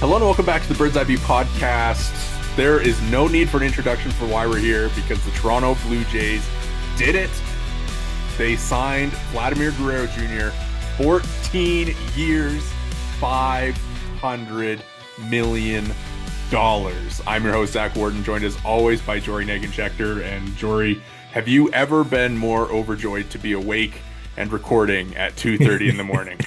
Hello and welcome back to the Bird's Eye View podcast. There is no need for an introduction for why we're here because the Toronto Blue Jays did it. They signed Vladimir Guerrero Jr. 14 years, $500 million. I'm your host, Zach Worden, joined as always by Jori Negin-Shecter. And Jori, have you ever been more overjoyed to be awake and recording at 2:30 in the morning?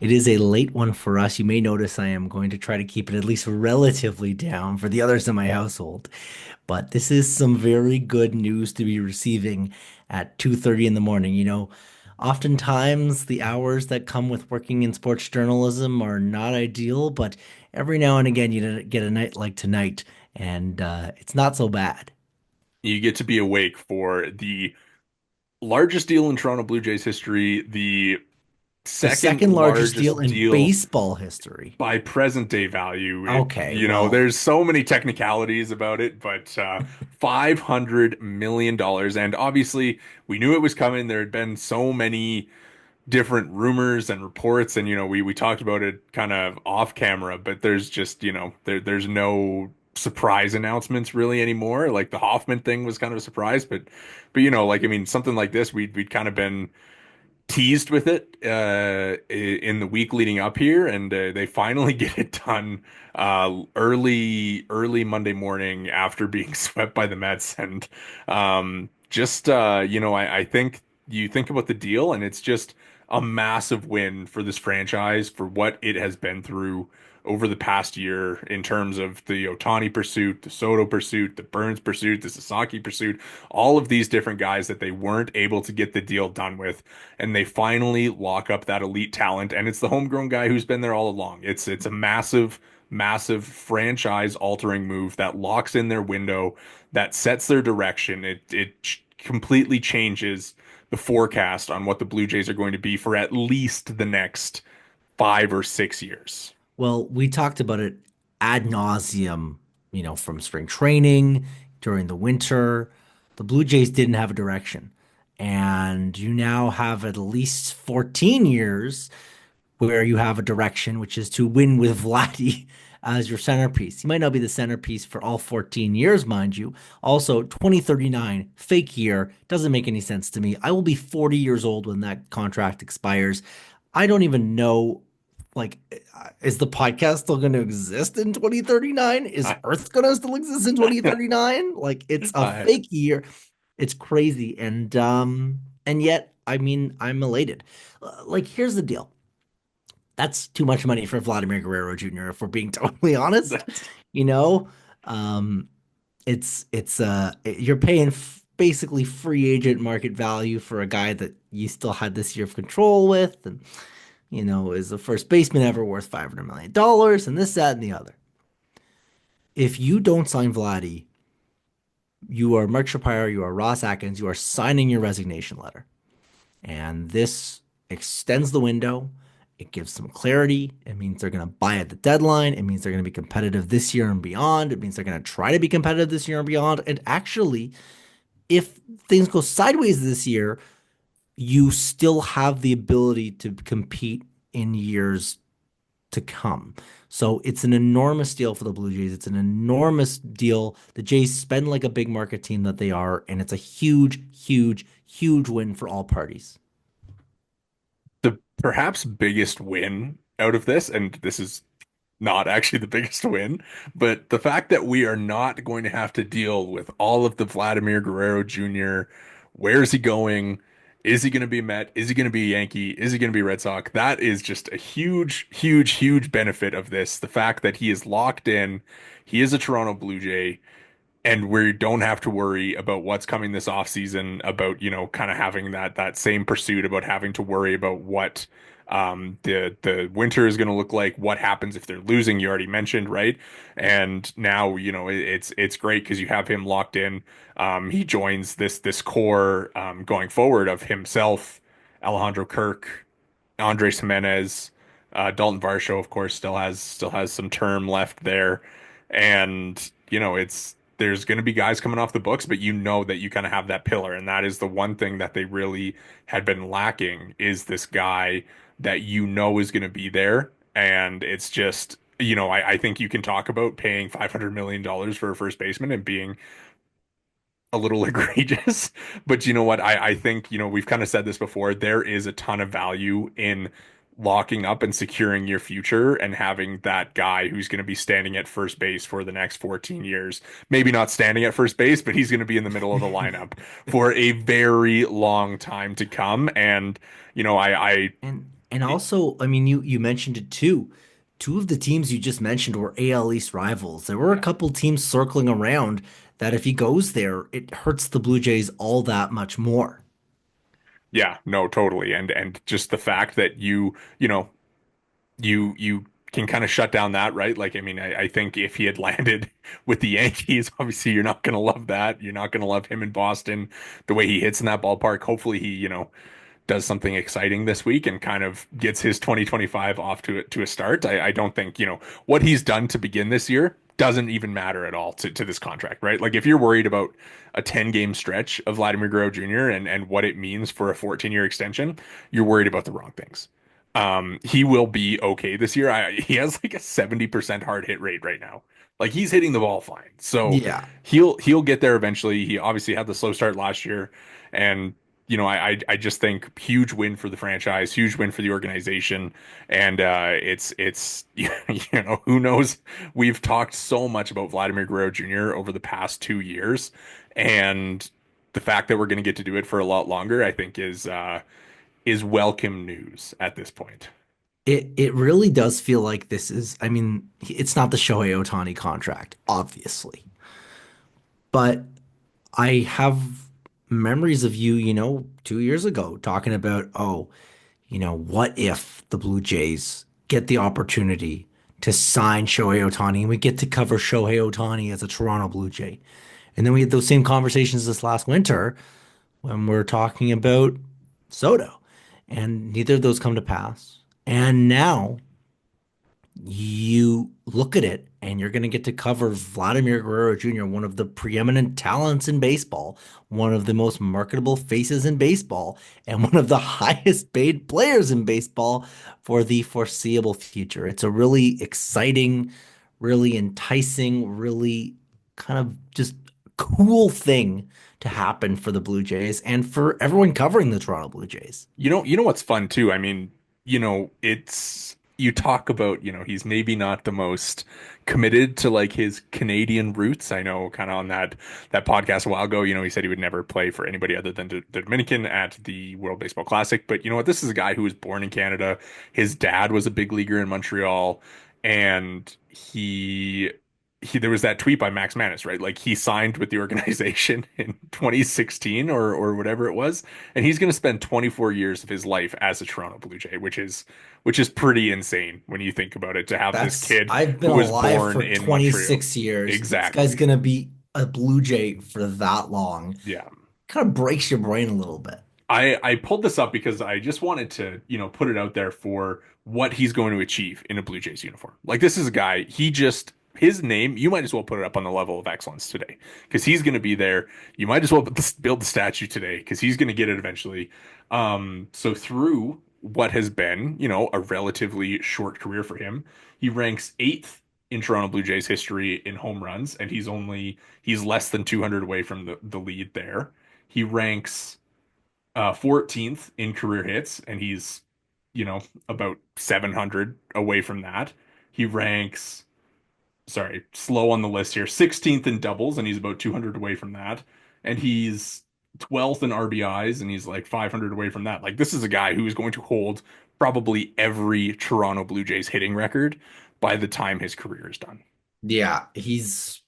It is a late one for us. You may notice I am going to try to keep it at least relatively down for the others in my household. But this is some very good news to be receiving at 2:30 in the morning. Oftentimes the hours that come with working in sports journalism are not ideal, but every now and again you get a night like tonight, and it's not so bad. You get to be awake for the largest deal in Toronto Blue Jays history, the The second second largest deal largest in deal baseball history. by present day value. Okay, well, There's so many technicalities about it, but $500 million. dollars. And obviously, we knew it was coming. There had been so many different rumors and reports, and we talked about it kind of off camera, but there's just, there's no surprise announcements really anymore. Like the Hoffman thing was kind of a surprise, but like I mean, something like this, we'd kind of been teased with it in the week leading up here, and they finally get it done early Monday morning after being swept by the Mets. And I think you think about the deal, and it's just a massive win for this franchise for what it has been through over the past year in terms of the Ohtani pursuit, the Soto pursuit, the Burns pursuit, the Sasaki pursuit, all of these different guys that they weren't able to get the deal done with, and they finally lock up that elite talent, and it's the homegrown guy who's been there all along. It's a massive franchise altering move that locks in their window, that sets their direction. It completely changes the forecast on what the Blue Jays are going to be for at least the next 5 or 6 years. Well, we talked about it ad nauseum, from spring training during the winter. The Blue Jays didn't have a direction. And you now have at least 14 years where you have a direction, which is to win with Vladdy as your centerpiece. He might not be the centerpiece for all 14 years, mind you. Also, 2039, fake year, doesn't make any sense to me. I will be 40 years old when that contract expires. I don't even know, like, is the podcast still going to exist in 2039? Is I, Earth going to still exist in 2039? Like, it's a I, fake year. It's crazy. And yet, I mean, I'm elated. Like, here's the deal. That's too much money for Vladimir Guerrero Jr., if we're being totally honest. that's You know, um, you're paying basically free agent market value for a guy that you still had this year of control with, and is the first baseman ever worth $500 million, and this, that, and the other. If you don't sign Vladdy, you are Mark Shapiro, you are Ross Atkins, you are signing your resignation letter. And this extends the window. It gives some clarity. It means they're going to buy at the deadline. It means they're going to be competitive this year and beyond. It means they're going to try to be competitive this year and beyond. And actually, if things go sideways this year, you still have the ability to compete in years to come. So it's an enormous deal for the Blue Jays. It's an enormous deal. The Jays spend like a big market team that they are, and it's a huge, huge, huge win for all parties. the perhaps biggest win out of this, and this is not actually the biggest win, but the fact that we are not going to have to deal with all of the Vladimir Guerrero Jr. Where is he going? Is he going to be Met? Is he going to be Yankee? Is he going to be Red Sox? That is just a huge benefit of this. The fact that he is locked in, he is a Toronto Blue Jay, and we don't have to worry about what's coming this offseason, about, kind of having that same pursuit, about having to worry about what the winter is going to look like, what happens if they're losing, you already mentioned, right? And now, it's great because you have him locked in. He joins this core going forward of himself, Alejandro Kirk, Andres Jimenez, Dalton Varsho, of course, still has some term left there. And it's there's going to be guys coming off the books, but you know that you kind of have that pillar, and that is the one thing that they really had been lacking, is this guy that is going to be there. And it's just I think you can talk about paying $500 million for a first baseman and being a little egregious. But you know what? I think, we've kind of said this before. There is a ton of value in locking up and securing your future and having that guy who's going to be standing at first base for the next 14 years. Maybe not standing at first base, but he's going to be in the middle of the lineup for a very long time to come. And, And also, I mean, you mentioned it too. Two of the teams you just mentioned were AL East rivals. There were a yeah. couple teams circling around that if he goes there, it hurts the Blue Jays all that much more. Yeah, no, totally. And just the fact that you can kind of shut down that, right? Like, I mean, I think if he had landed with the Yankees, obviously you're not going to love that. You're not going to love him in Boston, the way he hits in that ballpark. Hopefully he, does something exciting this week and kind of gets his 2025 off to a start. I don't think, what he's done to begin this year doesn't even matter at all to this contract, right? Like if you're worried about a 10 game stretch of Vladimir Guerrero Jr. and what it means for a 14-year extension, you're worried about the wrong things. He will be okay this year. He has like a 70% hard hit rate right now. Like he's hitting the ball fine. So Yeah. he'll get there eventually. He obviously had the slow start last year, and I just think huge win for the franchise, huge win for the organization, and it's who knows. We've talked so much about Vladimir Guerrero Jr. over the past 2 years, and the fact that we're going to get to do it for a lot longer, I think, is welcome news at this point. It really does feel like this is, I mean, it's not the Shohei Ohtani contract, obviously. But I have memories of you, 2 years ago talking about, oh, what if the Blue Jays get the opportunity to sign Shohei Ohtani and we get to cover Shohei Ohtani as a Toronto Blue Jay? And then we had those same conversations this last winter when we're talking about Soto, and neither of those come to pass. And now you look at it and you're going to get to cover Vladimir Guerrero Jr., one of the preeminent talents in baseball, one of the most marketable faces in baseball, and one of the highest paid players in baseball for the foreseeable future. It's a really exciting, really enticing, really kind of just cool thing to happen for the Blue Jays and for everyone covering the Toronto Blue Jays. You know what's fun too? I mean, it's you talk about, he's maybe not the most committed to like his Canadian roots. I know kind of on that podcast a while ago, he said he would never play for anybody other than the Dominican at the World Baseball Classic. But you know what? This is a guy who was born in Canada. His dad was a big leaguer in Montreal, and he there was that tweet by Max Manus, right? Like he signed with the organization in 2016 or whatever it was, and he's going to spend 24 years of his life as a Toronto Blue Jay, which is pretty insane when you think about it to have this kid I've been who was alive born for in Montreal. 26 years. This guy's Exactly. gonna be a Blue Jay for that long. Yeah. Kind of breaks your brain a little bit. I pulled this up because I just wanted to, put it out there for what he's going to achieve in a Blue Jays uniform. Like this is a guy, his name, you might as well put it up on the level of excellence today because he's going to be there. You might as well build the statue today because he's going to get it eventually. So through what has been, a relatively short career for him, he ranks eighth in Toronto Blue Jays history in home runs, and he's less than 200 away from the lead there. He ranks 14th in career hits, and he's, about 700 away from that. He ranks, sorry, slow on the list here, 16th in doubles, and he's about 200 away from that. And he's 12th in RBIs, and he's like 500 away from that. Like, this is a guy who is going to hold probably every Toronto Blue Jays hitting record by the time his career is done. Yeah, he's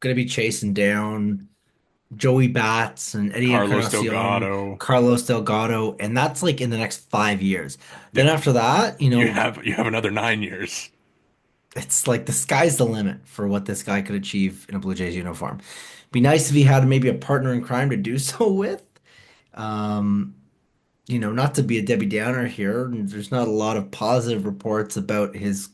gonna be chasing down Joey Bats and Eddie Carlos Encarnacion, Delgado. Carlos Delgado, and that's like in the next 5 years. Then Yeah. after that, You have another 9 years. it's like the sky's the limit for what this guy could achieve in a Blue Jays uniform. Be nice if he had maybe a partner in crime to do so with. Um, not to be a Debbie Downer here, there's not a lot of positive reports about his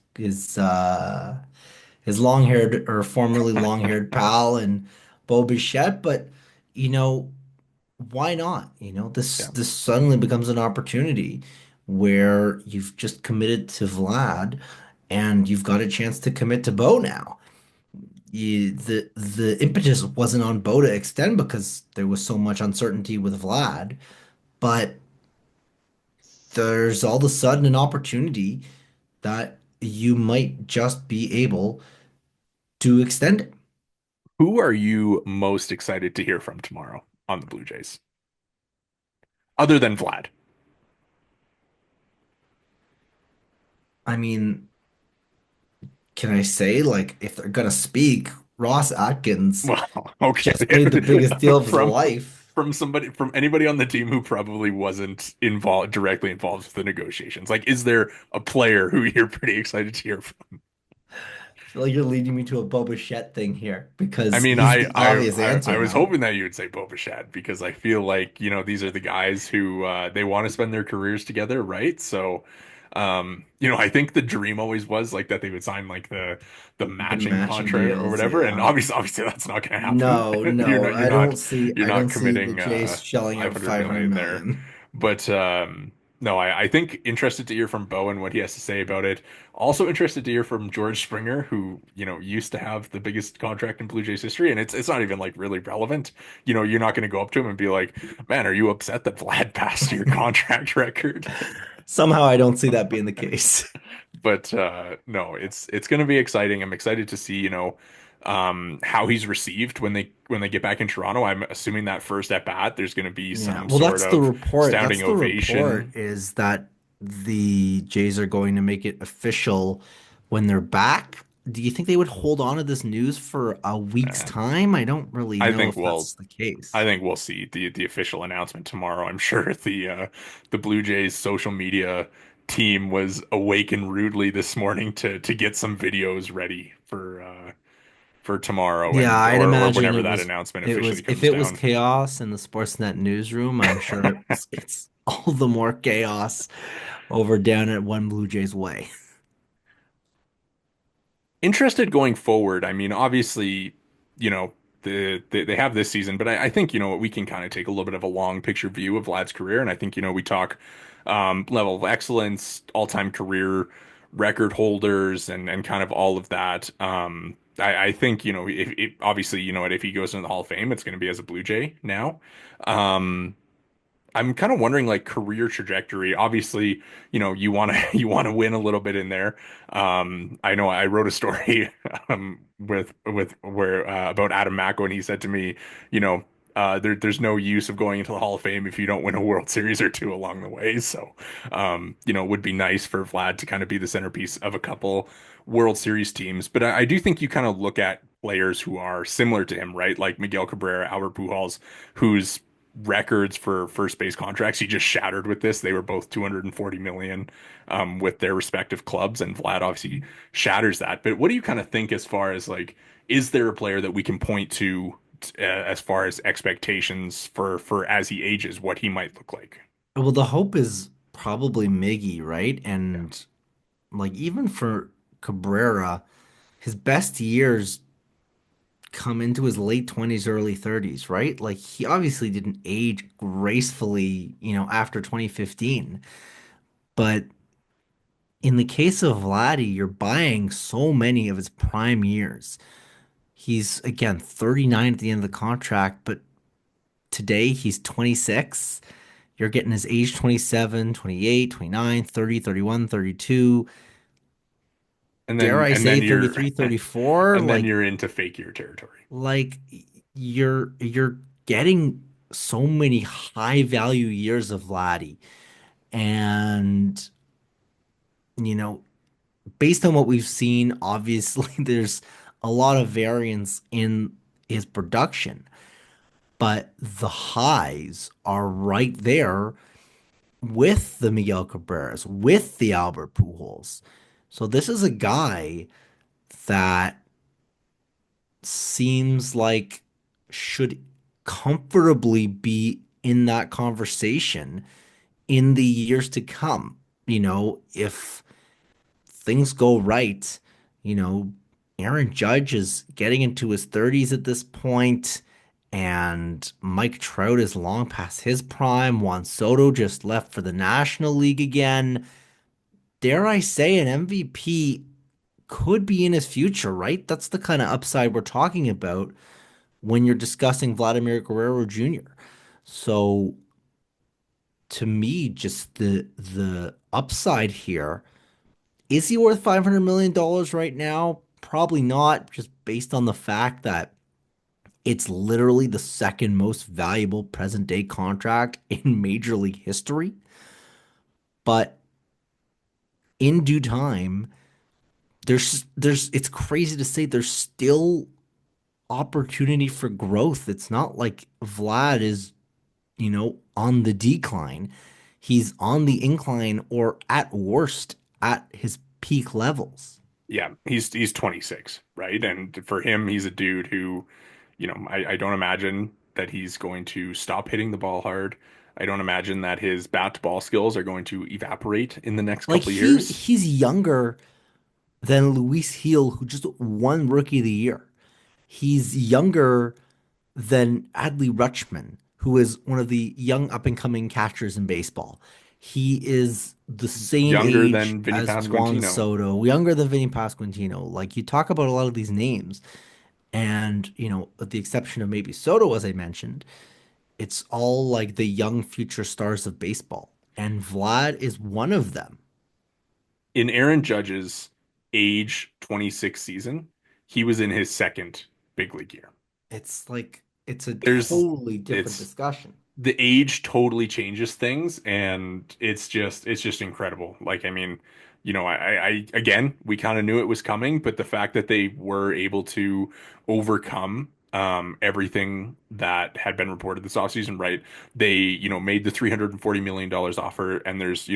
long-haired or formerly long-haired pal and Bo Bichette, but you know, why not? This Yeah. this suddenly becomes an opportunity where you've just committed to Vlad and you've got a chance to commit to Bo now. The impetus wasn't on Bo to extend because there was so much uncertainty with Vlad, but there's all of a sudden an opportunity that you might just be able to extend it. Who are you most excited to hear from tomorrow on the Blue Jays, other than Vlad? I mean, can I say, like, if they're gonna speak, Ross Atkins Well, okay, just made the biggest deal of his from life. somebody from anybody on the team who probably wasn't involved directly involved with the negotiations. Like, is there a player who you're pretty excited to hear from? I feel like you're leading me to a Boba Fett thing here I because mean, he's the obvious I answer, was no? hoping that you would say Boba Fett because I feel like, these are the guys who they want to spend their careers together, right? So, I think the dream always was like that they would sign like the The matching matching contract or deals, whatever. And yeah. obviously that's not going to happen. No, You're no, not you're not I you're not don't see the committing Jays shelling out 500 500 million there. million. But no, I think interested to hear from Bo and what he has to say about it. Also interested to hear from George Springer, who, used to have the biggest contract in Blue Jays history, and it's not even like really relevant. You're not going to go up to him and be like, "Man, are you upset that Vlad passed your contract record?" Somehow I don't see that being the case. But no, it's going to be exciting. I'm excited to see, how he's received when they get back in Toronto. I'm assuming that first at bat, there's going to be Yeah, some well, sort that's the of report. That's standing the report ovation. is that the Jays are going to make it official when they're back. Do you think they would hold on to this news for a week's Uh, time? I don't really I know think if we'll that's the case. I think we'll see the official announcement tomorrow. I'm sure the Blue Jays social media team was awakened rudely this morning to get some videos ready for tomorrow Yeah, and I'd or imagine whenever that announcement it officially was if comes it was down. chaos in the Sportsnet newsroom, I'm sure it's all the more chaos over down at One Blue Jays Way. Interested going forward. I mean, obviously, they have this season, but I think we can kind of take a little bit of a long picture view of Vlad's career, and I think we talk level of excellence, all-time career record holders, and kind of all of that. I think if obviously if he goes into the Hall of Fame, it's going to be as a Blue Jay now. Um, I'm kind of wondering like career trajectory. Obviously, you want to you want to win a little bit in there. I know I wrote a story with where about Adam Macko, and he said to me, there's no use of going into the Hall of Fame if you don't win a World Series or two along the way. So, it would be nice for Vlad to kind of be the centerpiece of a couple World Series teams. But I do think you kind of look at players who are similar to him, right? Like Miguel Cabrera, Albert Pujols, whose records for first base contracts he just shattered with this. They were both 240 million with their respective clubs, and Vlad obviously shatters that. But what do you kind of think as far as like, is there a player that we can point to as far as expectations for as he ages, what he might look like? Well, the hope is probably Miggy, right? Yeah. And like even for Cabrera, his best years come into his late 20s, early 30s, right? Like he obviously didn't age gracefully, after 2015. But in the case of Vladdy, you're buying so many of his prime years. He's again 39 at the end of the contract, but today he's 26. You're getting his age 27, 28, 29, 30, 31, 32. And Dare then I and say then you're 33, 34? and then you're into fake year territory. Like you're getting so many high value years of Vladdy. And you know, based on what we've seen, obviously there's a lot of variance in his production, but the highs are right there with the Miguel Cabreras, with the Albert Pujols. So this is a guy that seems like should comfortably be in that conversation in the years to come. If things go right, you know, Aaron Judge is getting into his 30s at this point, and Mike Trout is long past his prime. Juan Soto just left for the National League again. Dare I say an MVP? could be in his future, right? That's the kind of upside we're talking about when you're discussing Vladimir Guerrero Jr. So to me, just the upside here, is he worth $500 million right now? Probably not, just based on the fact that it's literally the second most valuable present day contract in Major League history. But in due time, there's it's crazy to say there's still opportunity for growth. It's not like Vlad is, on the decline. He's on the incline or at worst at his peak levels. Yeah, he's 26, right? And for him, he's a dude who, I don't imagine that he's going to stop hitting the ball hard. I don't imagine that his bat to ball skills are going to evaporate in the next Like couple of years. he's younger than Luis Heel, who just won Rookie of the Year. He's younger than Adley Rutschman, who is one of the young up and coming catchers in baseball. He is the same Younger age than Vinny as Juan Pasquantino. Soto, younger than Vinny Pasquantino. Like you talk about a lot of these names, and with the exception of maybe Soto, as I mentioned, it's all like the young future stars of baseball. And Vlad is one of them. In Aaron Judge's age 26 season, he was in his second big league year. It's like it's a There's totally different it's discussion. the age totally changes things, and it's just incredible. Like, I mean, I again, we kind of knew it was coming, but the fact that they were able to overcome everything that had been reported this offseason, right? They, made the $340 million offer, and there's,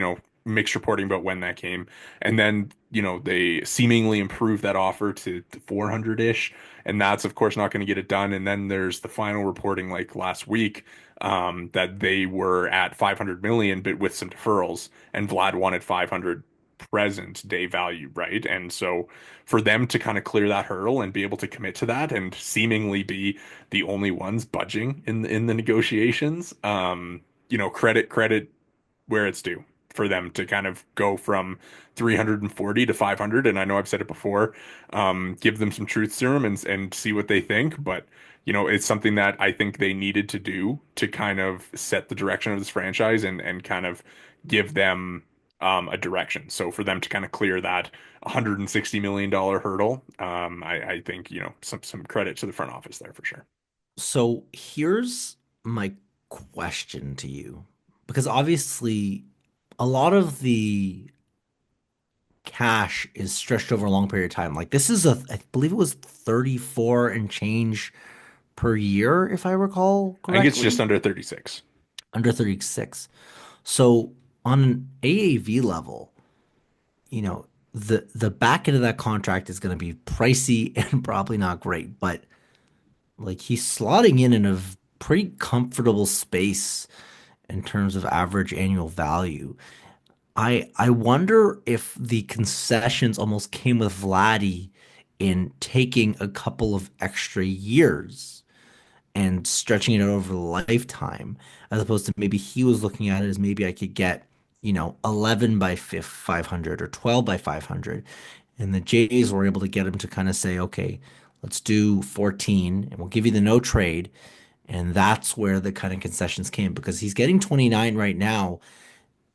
mixed reporting about when that came. And then, they seemingly improved that offer to 400-ish, and that's of course not going to get it done. And then there's the final reporting like last week that they were at 500 million, but with some deferrals, and Vlad wanted 500 present day value, right? And so for them to kind of clear that hurdle and be able to commit to that and seemingly be the only ones budging in the negotiations, credit where it's due for them to kind of go from 340 to 500. And I know I've said it before, give them some truth serum and see what they think. But, it's something that I think they needed to do to kind of set the direction of this franchise and kind of give them a direction. So for them to kind of clear that $160 million hurdle, I think, some credit to the front office there for sure. So here's my question to you, because obviously a lot of the cash is stretched over a long period of time. Like this is I believe it was 34 and change per year, if I recall I think it's just correctly, under 36. under 36. So on an AAV level, the back end of that contract is going to be pricey and probably not great, but like he's slotting in a pretty comfortable space in terms of average annual value. I wonder if the concessions almost came with Vladdy in taking a couple of extra years and stretching it out over the lifetime, as opposed to maybe he was looking at it as maybe I could get, 11 by 500 or 12 by 500. And the Jays were able to get him to kind of say, okay, let's do 14 and we'll give you the no trade. And that's where the kind of concessions came because he's getting 29 right now.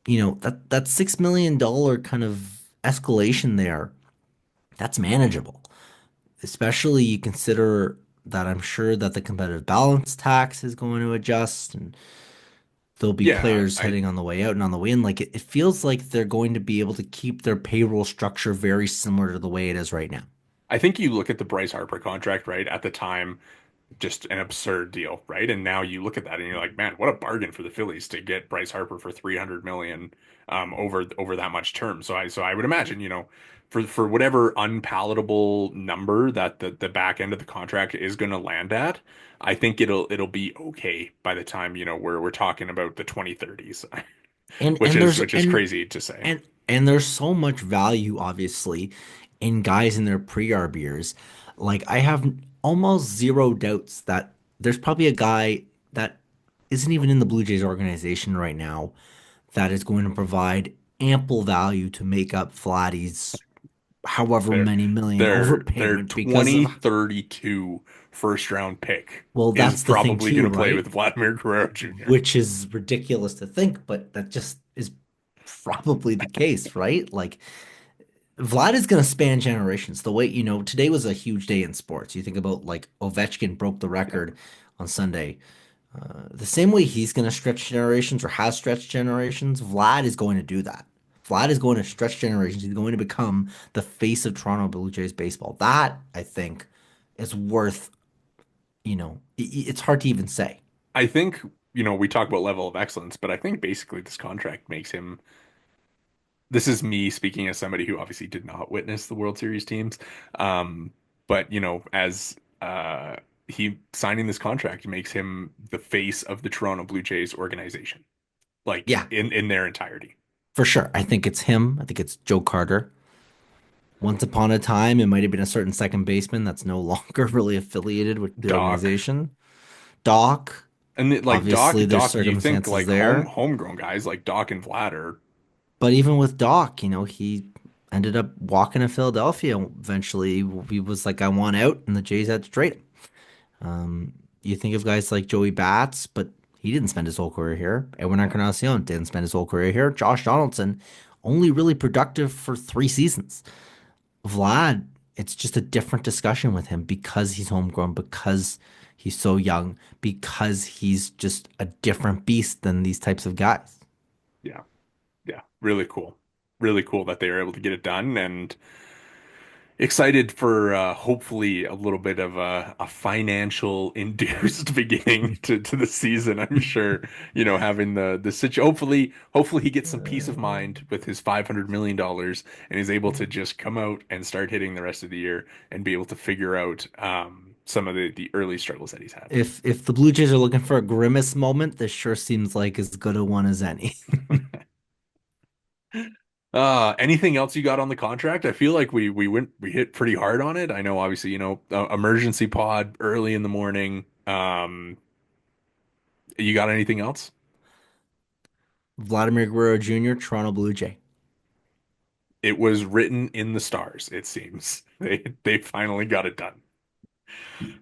That $6 million kind of escalation there, that's manageable. Especially you consider that I'm sure that the competitive balance tax is going to adjust and there'll be Yeah, players I heading on the way out and on the way in. Like it feels like they're going to be able to keep their payroll structure very similar to the way it is right now. I think you look at the Bryce Harper contract, right? At the time, just an absurd deal, right? And now you look at that and you're like, man, what a bargain for the Phillies to get Bryce Harper for 300 million over that much term. So I would imagine, for whatever unpalatable number that the back end of the contract is going to land at, I think it'll be okay by the time, we're talking about the 2030s, And which and is there's which is crazy to say. and there's so much value obviously in guys in their pre-arb years. Like I have almost zero doubts that there's probably a guy that isn't even in the Blue Jays organization right now that is going to provide ample value to make up Vladdy's however Their many million their overpayment because of, 2032 first round pick well, is that's the thing probably going too, to play right? with Vladimir Guerrero Jr. Which is ridiculous to think, but that just is probably the case, right? Like Vlad is going to span generations. The way, today was a huge day in sports. You think about like Ovechkin broke the Yeah. record on Sunday. The same way he's going to stretch generations or has stretched generations, Vlad is going to do that. Vlad is going to stretch generations. He's going to become the face of Toronto Blue Jays baseball. That, I think, is worth, it's hard to even say. I think, we talk about level of excellence, but I think basically this contract makes him, this is me speaking as somebody who obviously did not witness the World Series teams. Um, but, as he signing this contract makes him the face of the Toronto Blue Jays organization, like Yeah, in their entirety. for sure. I think it's him. I think it's Joe Carter. Once upon a time, it might have been a certain second baseman that's no longer really affiliated with the Doc. organization. Doc, And like obviously, there's You think circumstances like there. homegrown guys like Doc and Vlad are, But even with Doc, he ended up walking to Philadelphia eventually. He was like, I want out, and the Jays had to trade him. Um, you think of guys like Joey Bats, but he didn't spend his whole career here. Edwin Encarnacion didn't spend his whole career here. Josh Donaldson, only really productive for 3 seasons. Vlad, it's just a different discussion with him because he's homegrown, because he's so young, because he's just a different beast than these types of guys. yeah, yeah, really cool. Really cool that they were able to get it done and excited for hopefully a little bit of a financial induced beginning to the season. I'm sure, having the situ hopefully he gets some peace of mind with his $500 million and is able to just come out and start hitting the rest of the year and be able to figure out some of the early struggles that he's had. If the Blue Jays are looking for a grimace moment, this sure seems like as good a one as any. Anything else you got on the contract? I feel like we hit pretty hard on it. I know obviously, emergency pod early in the morning. You got anything else? Vladimir Guerrero Jr., Toronto Blue Jay. It was written in the stars, it seems. They finally got it done.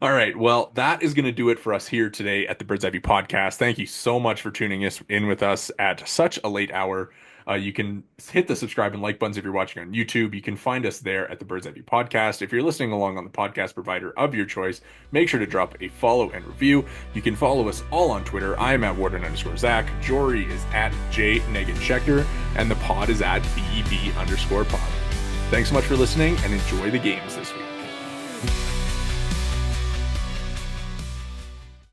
All right. Well, that is going to do it for us here today at the Bird's Eye View podcast. Thank you so much for tuning us in with us at such a late hour. You can hit the subscribe and like buttons if you're watching on YouTube. You can find us there at the Bird's Eye View podcast. If you're listening along on the podcast provider of your choice, make sure to drop a follow and review. You can follow us all on Twitter. I am at Worden_Zach. Jori is at J Negin-Shecter, and the pod is at BB_pod. Thanks so much for listening and enjoy the games this week.